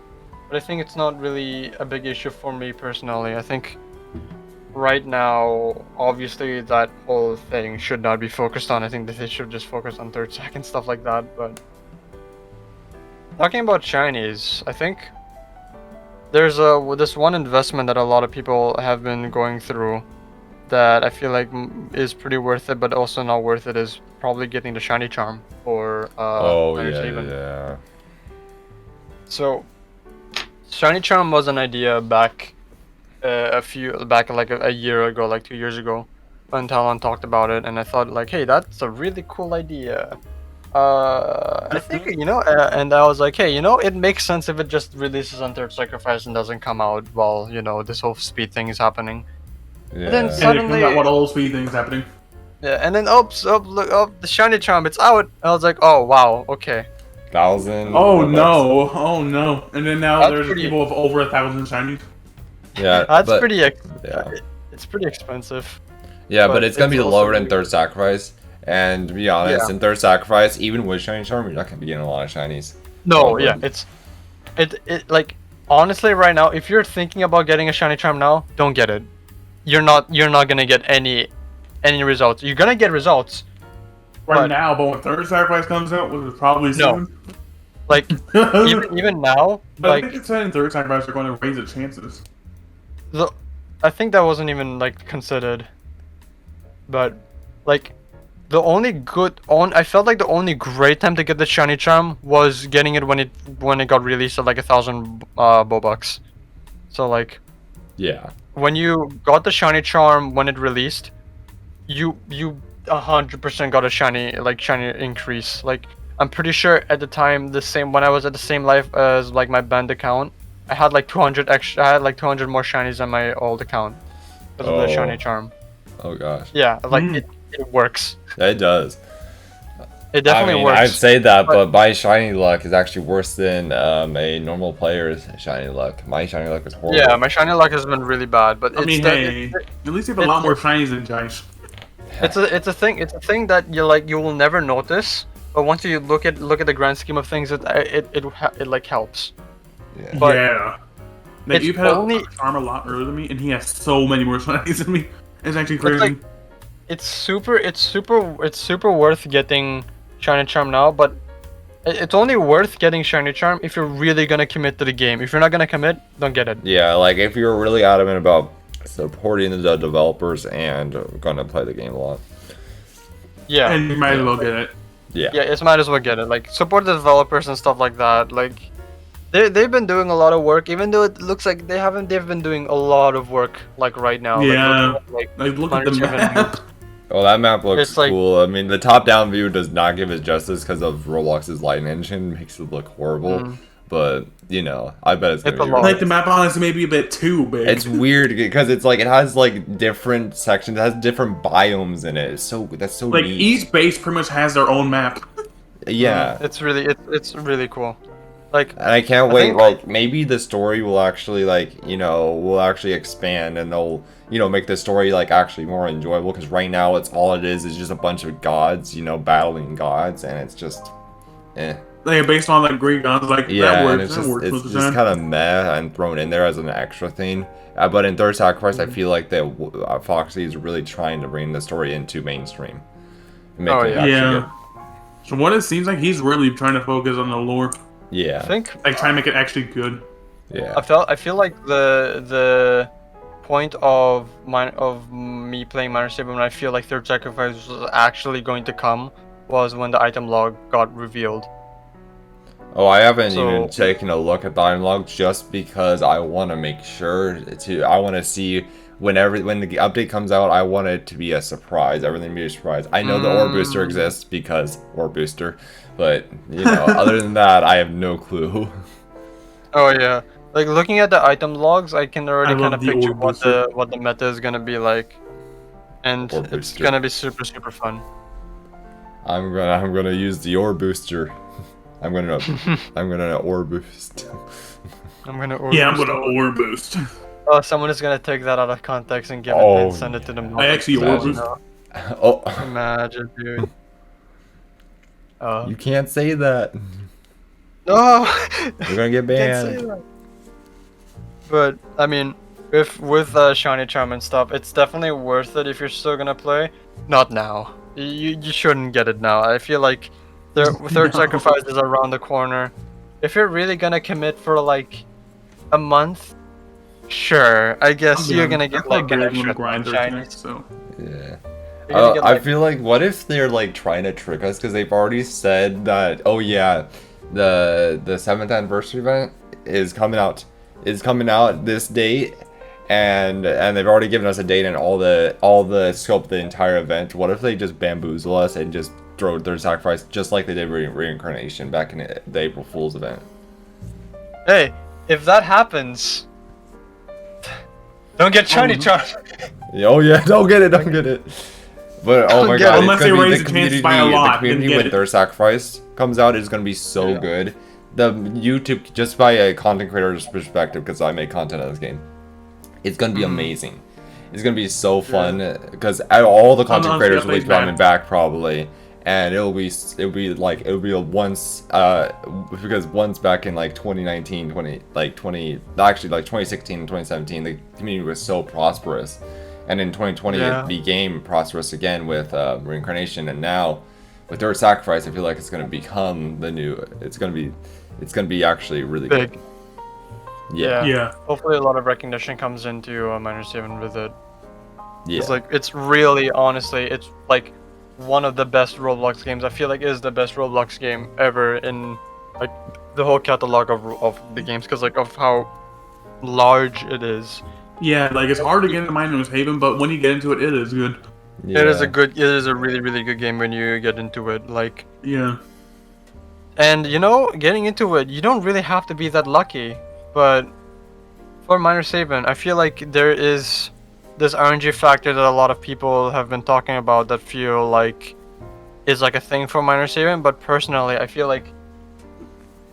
but I think it's not really a big issue for me personally. I think right now, obviously, that whole thing should not be focused on. I think that they should just focus on third, second, stuff like that. But talking about shinies, I think there's this one investment that a lot of people have been going through that I feel like is pretty worth it, but also not worth it. Is probably getting the shiny charm for Miners Haven. Yeah. So, shiny charm was an idea back like a year ago, like 2 years ago, when Talon talked about it, and I thought like, hey, that's a really cool idea. I think and I was like, hey, it makes sense if it just releases on third sacrifice and doesn't come out while this whole speed thing is happening. Yeah. And then And it suddenly, comes out what all speed things happening. yeah, and then look, the shiny charm, it's out. I was like, oh wow, okay. 1,000. Oh Robux. no! Oh no! And then now That's there's pretty- people with over 1,000 shinies. Yeah. That's but, pretty. Yeah. It's pretty expensive. Yeah, but but it's gonna be it's also lower than really- third sacrifice. And to be honest, Yeah. in third sacrifice, even with shiny charm, you're not gonna be getting a lot of shinies. No, Oh, yeah, but- it like honestly right now, if you're thinking about getting a shiny charm now, don't get it. You're not gonna get any results. You're gonna get results. Right But- now, but when third sacrifice comes out, which is probably No. soon. Like even now, But I like think it's saying third sacrifice are going to raise the chances. I think that wasn't even like considered. But like the only I felt like the only great time to get the shiny charm was getting it when it got released at like 1,000 Bobucks. So like Yeah. when you got the shiny charm when it released, you 100% got a shiny increase. Like I'm pretty sure at the time when I was at the same life as like my band account, I had like 200 more shinies on my old account because of the Oh. shiny charm. Oh gosh. Yeah, like Mm. it works. It does. It definitely I'd works. say that, but my shiny luck is actually worse than a normal player's shiny luck. My shiny luck is horrible. Yeah, my shiny luck has been really bad, but I mean, hey, at least you have a lot more shinies than Jice. It's a thing that you will never notice, but once you look at the grand scheme of things, it like helps. Yeah. But yeah. Like, it's you've had only- a farm a lot earlier than me, and he has so many more shinies than me. It's actually crazy. like- it's super worth getting shiny charm now, but it's only worth getting shiny charm if you're really gonna commit to the game. If you're not gonna commit, don't get it. Yeah, like if you're really adamant about supporting the developers and gonna play the game a lot. Yeah. And you might as well get it. Yeah. Yeah, it's might as well get it. Like support the developers and stuff like that. Like they've been doing a lot of work, even though it looks like they haven't. They've been doing a lot of work like right now. Yeah. Like Look at the map. Oh, that map looks It's like- cool. I mean, the top-down view does not give it justice because of Roblox's lighting engine. Makes it look horrible. But, you know, I bet it's gonna It's a be lot. Like, the map honestly may be a bit too big. It's weird because it's like it has like different sections, it has different biomes in it. That's so like, neat. each base pretty much has their own map. Yeah. It's really cool. Like And I can't I wait, think- like, maybe the story will actually, like, you know, will actually expand and they'll, you know, make the story, like, actually more enjoyable, because right now it's all it is just a bunch of gods, you know, battling gods, and it's just, eh. Like, based on, like, Greek gods, like, Yeah, that and works. it's That just, works it's most of the just time. kind of meh and thrown in there as an extra thing. But in Third Sacrifice, I feel like that Foxy is really trying to bring the story into mainstream. And make Oh, it yeah. actually Yeah. good. So what it seems like, he's really trying to focus on the lore. Yeah. I think Like, trying to make it actually good. Yeah. I feel like the point of me playing Minor Saber when I feel like Third Sacrifice was actually going to come was when the item log got revealed. Oh, I haven't So- even taken a look at the item log just because I want to make sure I want to see when the update comes out, I want it to be a surprise. Everything to be a surprise. I know the ore booster exists because ore booster, but you know, other than that, I have no clue. Oh yeah, like looking at the item logs, I can already I kind love of the picture orb booster. what the meta is gonna be like, and Orb it's booster. gonna be super fun. I'm gonna use the ore booster. I'm gonna ore boost. I'm gonna orb Yeah, I'm boost gonna all- ore boost. Oh, someone is gonna take that out of context and give it Oh, and send it to them. I actually ore boost. Oh, Imagine, dude. Oh. you can't say that. No! You're gonna get Can't say banned. that. But I mean, with shiny charm and stuff, it's definitely worth it if you're still gonna play. Not now. You shouldn't get it now. I feel like the third No. sacrifice is around the corner. If you're really gonna commit for like a month, sure. I guess you're gonna get like an extra grind shinies. so. Yeah. You're gonna get, I like- feel like, what if they're like trying to trick us because they've already said that, oh yeah, the 7th anniversary event is coming out this date, and they've already given us a date and all the scope of the entire event. What if they just bamboozle us and just throw Third Sacrifice just like they did Reincarnation back in the April Fool's event? Hey, if that happens, don't get shiny charm. Oh yeah, don't get it. But oh my Get god, it. Unless it's gonna they be raise the the chances community. by a lot, The community then get when it. Third Sacrifice comes out is gonna be so Yeah. good. The YouTube, just by a content creator's perspective, because I make content on this game, it's gonna be amazing. It's gonna be so fun because all the content Honestly, creators I will be think that- coming back probably, and it'll be a once because once back in like 2019, 2016 and 2017, the community was so prosperous. And in 2020, Yeah. it became prosperous again with Reincarnation, and now with Third Sacrifice, I feel like it's gonna become the new. It's gonna be actually really Big. good. Yeah, Yeah. Hopefully, a lot of recognition comes into Minor 7 with it. yeah. It's like it's really honestly, it's like one of the best Roblox games. I feel like it is the best Roblox game ever in like the whole catalog of the games because like of how large it is. Yeah, like, it's hard to get into Miner's Haven, but when you get into it, it is good. yeah. It is a really good game when you get into it. Like, Yeah. and you know, getting into it, you don't really have to be that lucky. But for Minor 7, I feel like there is this RNG factor that a lot of people have been talking about that feel like is like a thing for Minor Saving, but personally, I feel like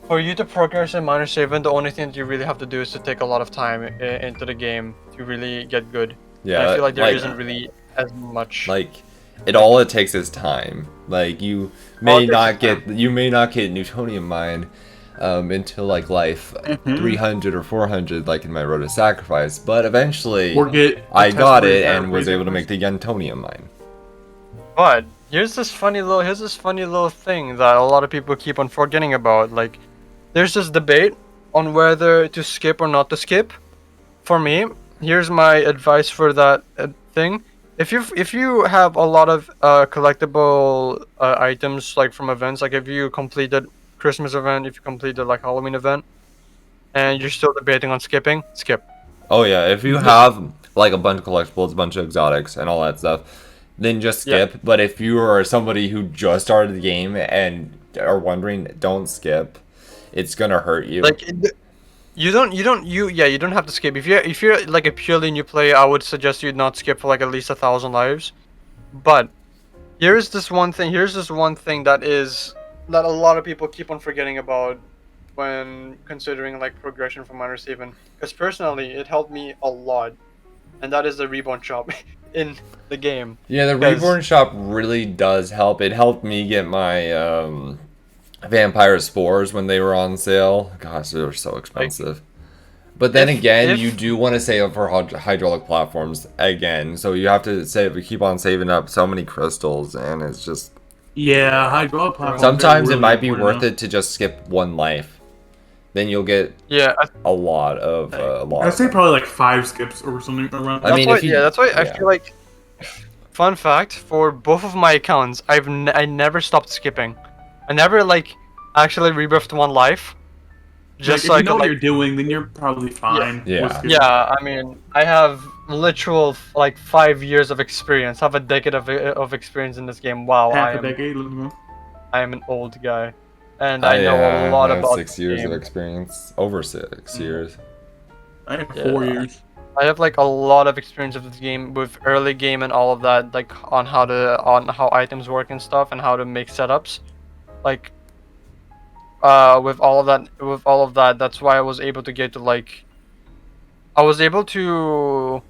for you to progress in Minor Saving, the only thing that you really have to do is to take a lot of time into the game to really get good. Yeah, and I feel like there like- not really as much. Like, it takes is time. Like you may not get Newtonian mine until like life 300 or 400, like in my Road to Sacrifice. But eventually, Or get I a got test it rate and was rating able to first. make the Yuntonium mine. But here's this funny little thing that a lot of people keep on forgetting about. Like, there's this debate on whether to skip or not to skip. For me, here's my advice for that thing. If you have a lot of collectible items like from events, like if you completed Christmas event, if you completed like Halloween event, and you're still debating on skipping, skip. Oh yeah, if you have like a bunch of collectibles, a bunch of exotics, and all that stuff, then just skip. But if you are somebody who just started the game and are wondering, don't skip. It's gonna hurt you. Like you don't have to skip. If you're like a purely new player, I would suggest you not skip for like at least 1,000 lives. But here's this one thing that a lot of people keep on forgetting about when considering like progression from Minor Saving. Because personally, it helped me a lot, and that is the reborn shop in the game. Yeah, the Reborn shop really does help. It helped me get my vampire spores when they were on sale. Gosh, they were so expensive. But then again, you do want to save up for hydraulic platforms again, so you have to keep on saving up so many crystals, and it's just Yeah, hydraulic platforms. sometimes are it really might be important worth it to just skip one life. Then you'll get a lot of I'd say probably like 5 skips or something around. I mean, that's why I feel like. Fun fact: for both of my accounts, I never stopped skipping. I never like actually rebirthed one life. Just so if I you know could, what like, you're doing, then you're probably fine. Yeah. with skipping. yeah, I mean, I have literal like 5 years of experience. Have a decade of experience in this game. Wow, Half a decade. I am an old guy, and I know a lot I have about 6 the years game. of experience, over 6 years. I have 4 years. I have like a lot of experience of this game with early game and all of that, like on how items work and stuff and how to make setups, like with all of that, that's why I was able to get to like I was able to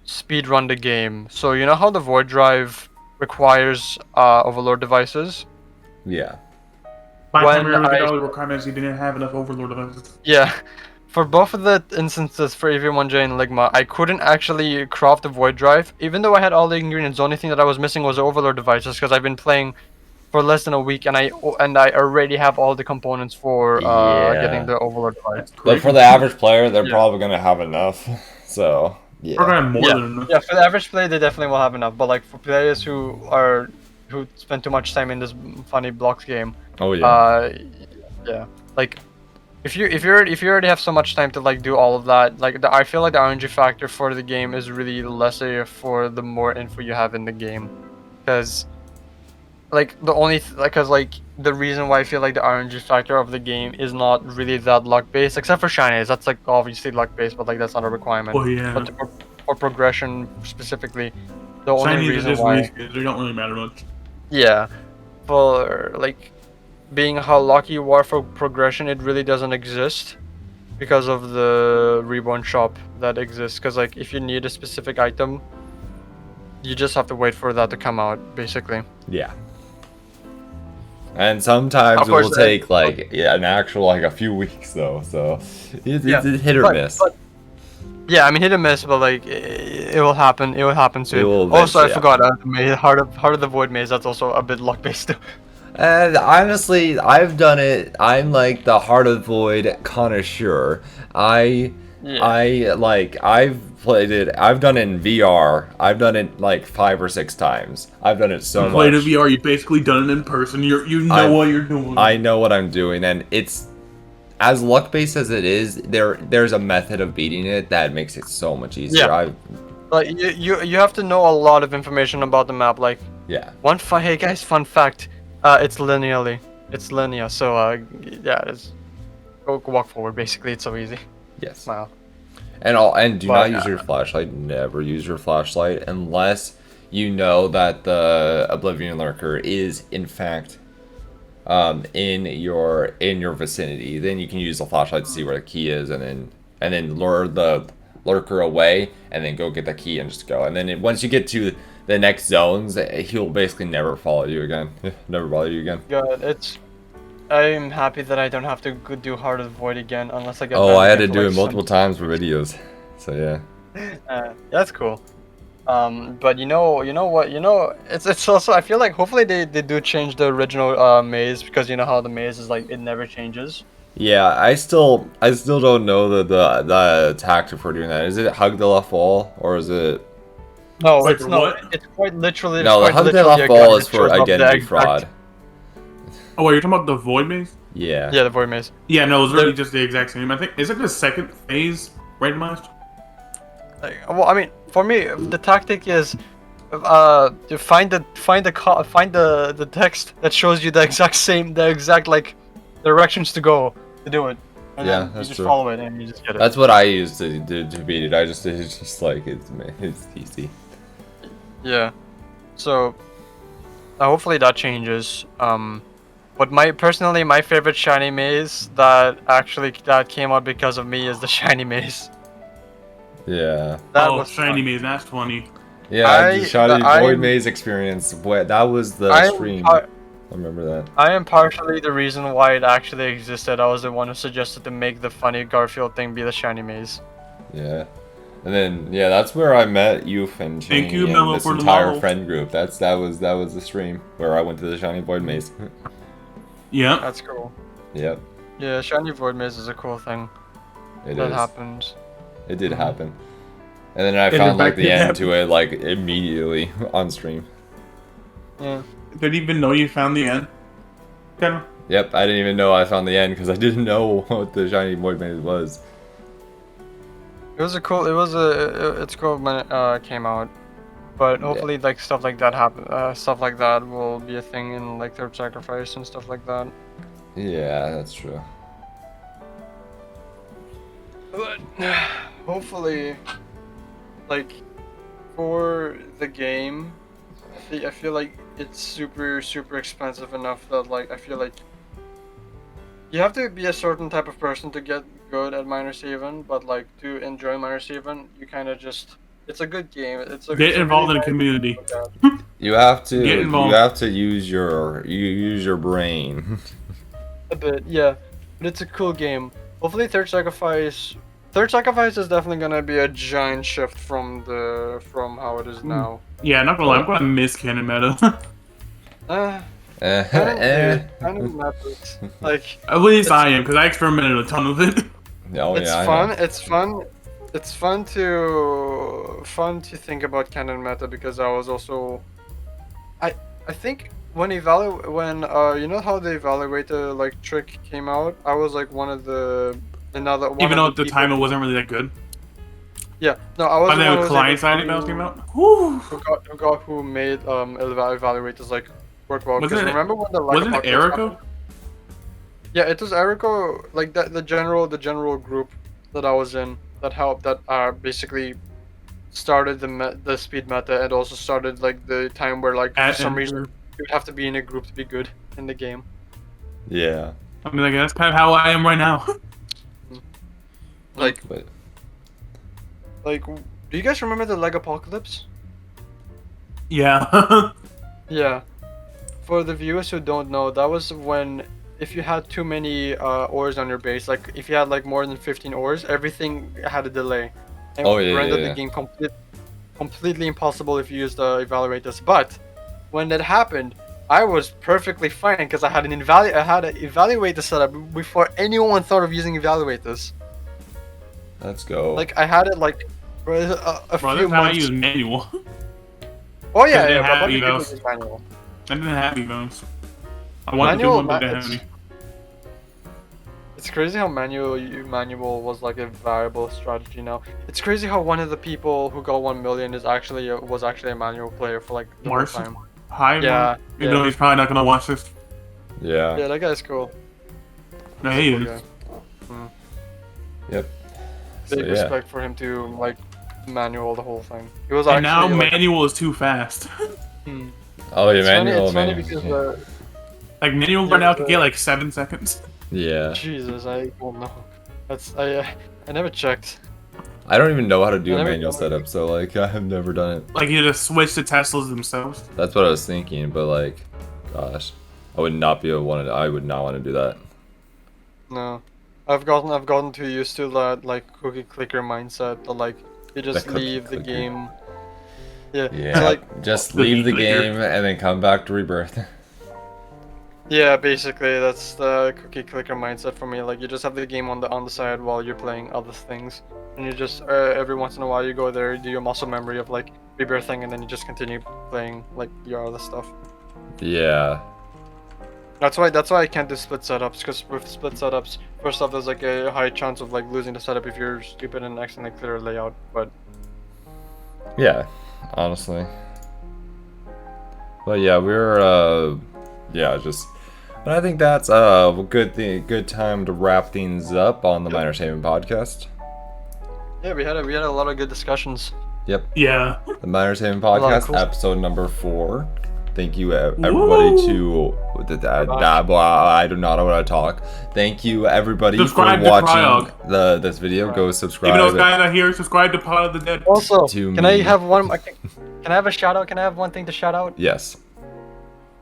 speed run the game. So you know how the void drive requires overlord devices? Yeah. By the when time you ever I- get all the requirements, you didn't have enough overlord devices. Yeah. For both of the instances for EV1J and Ligma, I couldn't actually craft the void drive, even though I had all the ingredients. The only thing that I was missing was the overlord devices, because I've been playing for less than a week, and I already have all the components for getting the overlord device. But for the average player, they're probably gonna have enough. So We're gonna yeah. have more than enough. Yeah, for the average player, they definitely will have enough. But like for players who spend too much time in this funny blocks game, Oh yeah. yeah, like. If you already have so much time to like do all of that, like I feel like the RNG factor for the game is really lesser for the more info you have in the game, because like the only the reason why I feel like the RNG factor of the game is not really that luck based, except for Shinies. That's like obviously luck based, but like that's not a requirement. Oh yeah. But for progression specifically, the only Shinies are reason just why weak. They don't really matter much. yeah, for like being how lucky you are for progression, it really doesn't exist because of the reborn shop that exists. Because like if you need a specific item, you just have to wait for that to come out, basically. Yeah. And sometimes it will take like an actual like a few weeks though, so it's hit or miss. Yeah, I mean hit or miss, but like it will happen. It will happen soon. Also, I forgot Heart of the Void Maze. That's also a bit luck based too. And honestly, I've done it. I'm like the Heart of the Void connoisseur. I've played it. I've done it in VR. I've done it like 5 or 6 times. I've done it so much. Played in VR. You've basically done it in person. You know what you're doing. I know what I'm doing, and it's as luck based as it is. There's a method of beating it that makes it so much easier. Yeah. Like you have to know a lot of information about the map. Like hey guys, fun fact. It's linearly. It's linear, so yeah, it's go walk forward. Basically, it's so easy. Yes. Smile. And do But, not use your flashlight. Never use your flashlight unless you know that the Oblivion Lurker is in fact in your vicinity. Then you can use the flashlight to see where the key is, and then lure the lurker away, and then go get the key and just go. And then once you get to the next zones, he'll basically never follow you again. Never bother you again. God, I'm happy that I don't have to do Heart of the Void again unless I get. Oh, I had to banned do again it for, multiple times for videos. So yeah. That's cool. But you know what? It's also, I feel like hopefully they do change the original maze, because you know how the maze is like, it never changes. Yeah, I still don't know the tactic for doing that. Is it hug the left wall or is it? No, Wait, it's for not. what? It's quite literally. No, the it's quite hug the literally left a guide wall that is for shows up the identity exact- fraud. Oh, wait, you're talking about the void maze? Yeah. Yeah, the void maze. Yeah, no, it's really just the exact same. I think is it the second phase randomized? Well, I mean, for me, the tactic is to find the text that shows you the exact like directions to go to do it, and Yeah, then you that's just true. follow it and you just get it. That's what I used to beat it. It's just like it's easy. Yeah. So hopefully that changes. But my favorite shiny maze that came out because of me is the shiny maze. Yeah. That oh, was shiny fun. maze. That's funny. Yeah, the Shiny I Void am- Maze experience. That was the I am stream. par- I remember that. I am partially the reason why it actually existed. I was the one who suggested to make the funny Garfield thing be the shiny maze. Yeah. And then yeah, that's where I met Youth and Thank Cheney you, and Mello, this for the entire model. friend group. That was the stream where I went to the Shiny Void Maze. Yeah. That's cool. Yep, Yeah, shiny void maze is a cool thing. it That is. happened. It did happen. And then I And found in like fact, the it end to it like immediately on stream. Yeah. Didn't even know you found the end. Kind of. Yep, I didn't even know I found the end because I didn't know what the Shiny Void Maze was. It's cool when it came out. But hopefully like stuff like that will be a thing in like Third Sacrifice and stuff like that. Yeah, that's true. But hopefully, like, for the game, I feel like it's super expensive enough that like I feel like you have to be a certain type of person to get good at Miners Haven, but like to enjoy Miners Haven, you kind of just, it's a good game. Get involved in a community. You have to Get involved. you have to use your brain. A bit, yeah, but it's a cool game. Hopefully, Third Sacrifice is definitely gonna be a giant shift from how it is now. Yeah, not gonna lie, I'm gonna miss canon meta. Kind of matters. Like, At least I am, because I experimented a ton with it. Oh it's yeah, I fun. know. It's fun to think about canon meta, because I was also, I think when you know how the evaluator like trick came out, I was like one of the another one. Even though of at the people time it wasn't really that good. Yeah, no, I was By the the one way, who client side able emails to- came out. Whew. who made evaluators like work well. Wasn't Because it- remember when the Wasn't it apocalypse Erica? happened? Yeah, it was Erico, like the general group that I was in that helped, that basically started the speed meta, and also started like the time where like for some reason you would have to be in a group to be good in the game. Yeah. I mean, like, that's kind of how I am right now. Like, But do you guys remember the Leg Apocalypse? Yeah. Yeah. For the viewers who don't know, that was when, if you had too many ores on your base, like if you had like more than 15 ores, everything had a delay. And Oh, yeah, rendered yeah, yeah. the game completely impossible if you used the evaluators. But when that happened, I was perfectly fine because I had an evaluator set up before anyone thought of using evaluators. let's go. Like I had it like for a Bro, few that's how I months. use manual. Oh yeah, they yeah, have but a bunch of people evals. use manual. I didn't have evos. I wanted to do Manual, one, but they it's- didn't have any. It's crazy how manual was like a viable strategy now. It's crazy how one of the people who got 1 million was actually a manual player for like the whole Mars? time. Hi, Yeah, Mark. Even though yeah. he's probably not gonna watch this. yeah. Yeah, that guy's cool. No, he Cool is. guy. Yep. So big yeah. respect for him to like manual the whole thing. It was And actually now like, manual is too fast. Oh yeah, it's funny, manual, it's funny man. because Like manual Yeah, right now but- can get like 7 seconds. Yeah. Jesus, I don't know. That's I never checked. I don't even know how to do I a never manual done it. setup, so like I have never done it. Like you just switch to Teslas themselves. That's what I was thinking, but like, gosh, I would not be able to want to. I would not want to do that. No, I've gotten too used to that like cookie clicker mindset. That like you just cookie leave the clicker. game. Yeah. Yeah. So, like just Cookie leave the clicker. game and then come back to Rebirth. yeah, basically that's the cookie clicker mindset for me. Like you just have the game on the side while you're playing other things, and you just every once in a while you go there, do your muscle memory of like rebirthing, and then you just continue playing like your other stuff. Yeah. That's why I can't do split setups, because with split setups, first off, there's like a high chance of like losing the setup if you're stupid and accidentally clear a layout. But Yeah. Honestly. But yeah, yeah, just. But I think that's a good time to wrap things up on the Minor Haven podcast. yeah, we had a lot of good discussions. Yep. Yeah. The Miners Haven lot of podcast, cool- episode number 4. Thank you, everybody, Woo! I do not know what I talk. Thank you, everybody, Subscribe for to watching this video. Go subscribe. Even those guys out here, subscribe to Pod of the Dead. Also, To can I me. have one? Can I have a shout out? Can I have one thing to shout out? Yes.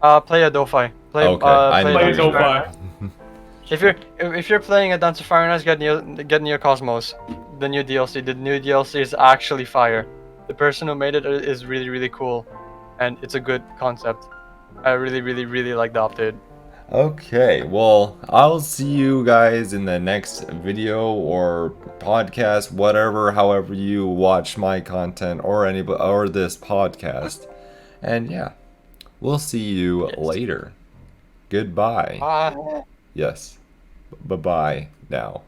Play a Do-Fi. Play. Okay, I know Play you. Do-Fi. If you're playing a Dance of Fire and Ice, get Neo Cosmos, the new DLC. The new DLC is actually fire. The person who made it is really really cool, and it's a good concept. I really like the update. Okay, well, I'll see you guys in the next video or podcast, whatever, however you watch my content or this podcast. And yeah, we'll see you later. Goodbye. Bye. Yes. Bye-bye now.